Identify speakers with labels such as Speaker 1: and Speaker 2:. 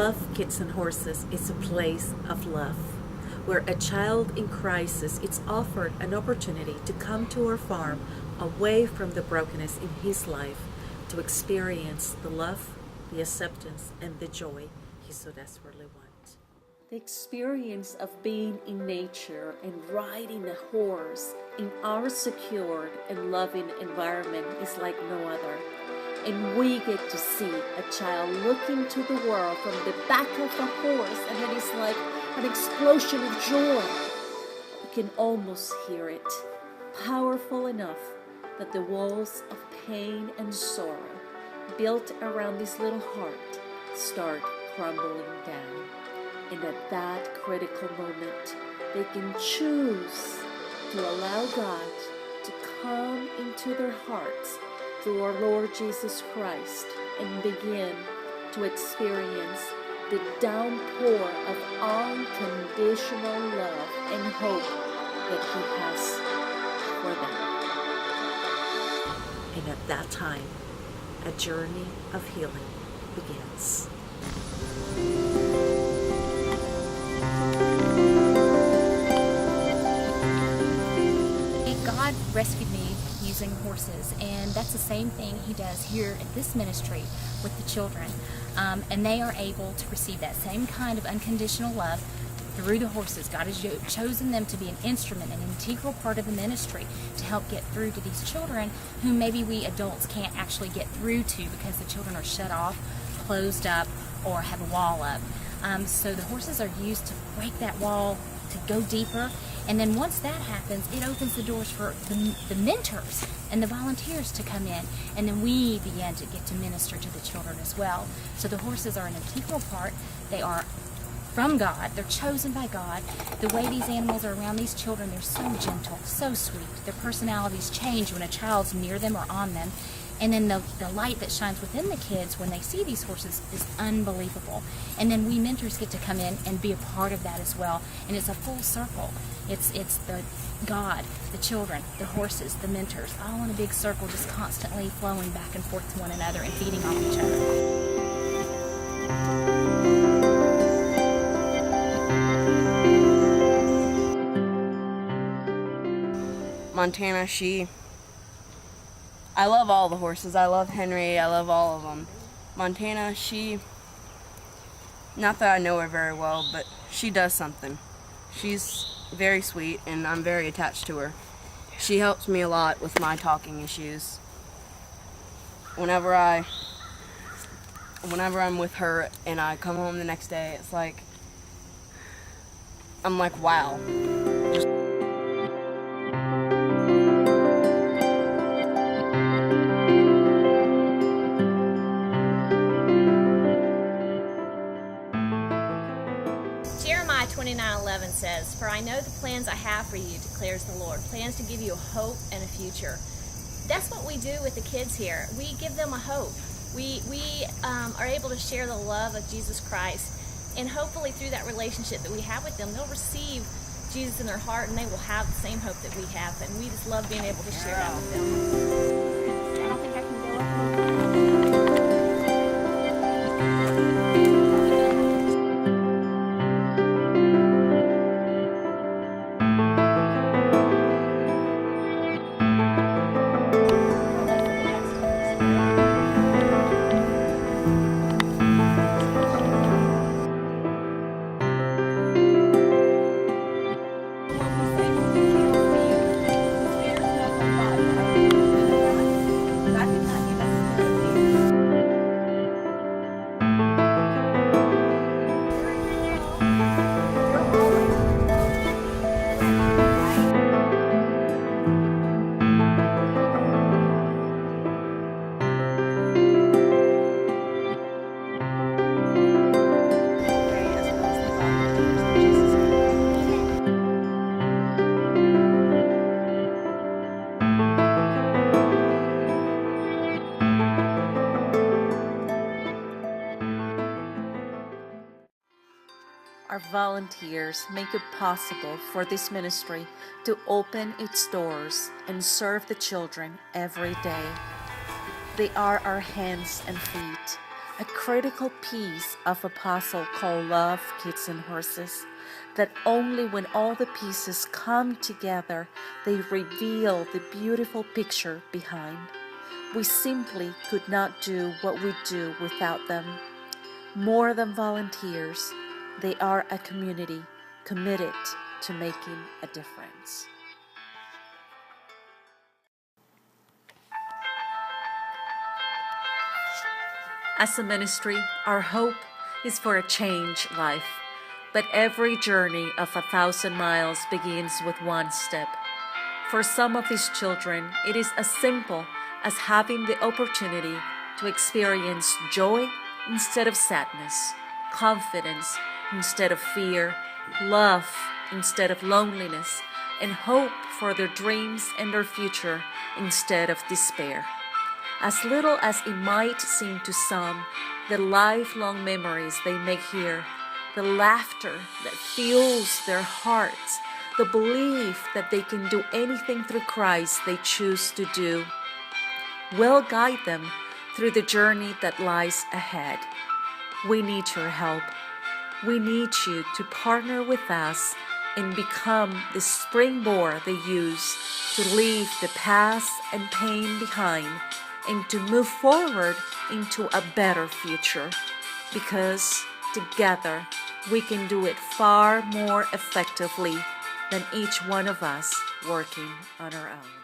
Speaker 1: Love Kids and Horses is a place of love, where a child in crisis is offered an opportunity to come to our farm away from the brokenness in his life to experience the love, the acceptance, and the joy he so desperately wants. The experience of being in nature and riding a horse in our secured and loving environment is like no other. And we get to see a child look into the world from the back of a horse, and it is like an explosion of joy. You can almost hear it, powerful enough that the walls of pain and sorrow built around this little heart start crumbling down. And at that critical moment, they can choose to allow God to come into their hearts through our Lord Jesus Christ and begin to experience the downpour of unconditional love and hope that He has for them. And at that time, a journey of healing begins.
Speaker 2: God rescued me using horses, and that's the same thing He does here at this ministry with the children, and they are able to receive that same kind of unconditional love through the horses. God has chosen them to be an instrument, an integral part of the ministry to help get through to these children who maybe we adults can't actually get through to because the children are shut off, closed up, or have a wall up. So the horses are used to break that wall, to go deeper, and then once that happens, it opens the doors for the mentors and the volunteers to come in, and then we begin to get to minister to the children as well. So the horses are an integral part. They are from God. They're chosen by God. The way these animals are around these children, they're so gentle, so sweet. Their personalities change when a child's near them or on them. And then the light that shines within the kids when they see these horses is unbelievable. And then we mentors get to come in and be a part of that as well. And it's a full circle. It's the God, the children, the horses, the mentors, all in a big circle, just constantly flowing back and forth to one another and feeding off each other.
Speaker 3: Montana, I love all the horses. I love Henry. I love all of them. Montana, not that I know her very well, but she does something. She's very sweet, and I'm very attached to her. She helps me a lot with my talking issues. Whenever I'm with her and I come home the next day, it's like, I'm like, wow.
Speaker 4: Jeremiah 29:11 says, "For I know the plans I have for you, declares the Lord, plans to give you a hope and a future." That's what we do with the kids here. We give them a hope. We are able to share the love of Jesus Christ, and hopefully through that relationship that we have with them, they'll receive Jesus in their heart, and they will have the same hope that we have, and we just love being able to share that with them. I don't think I can go up.
Speaker 1: Our volunteers make it possible for this ministry to open its doors and serve the children every day. They are our hands and feet, a critical piece of a puzzle called love, kids, and horses, that only when all the pieces come together, they reveal the beautiful picture behind. We simply could not do what we do without them. More than volunteers, they are a community committed to making a difference. As a ministry, our hope is for a changed life, but every journey of 1,000 miles begins with one step. For some of these children, it is as simple as having the opportunity to experience joy instead of sadness, confidence instead of fear, love instead of loneliness, and hope for their dreams and their future instead of despair. As little as it might seem to some, the lifelong memories they make here, the laughter that fuels their hearts, the belief that they can do anything through Christ they choose to do, will guide them through the journey that lies ahead. We need your help. We need you to partner with us and become the springboard they use to leave the past and pain behind and to move forward into a better future. Because together we can do it far more effectively than each one of us working on our own.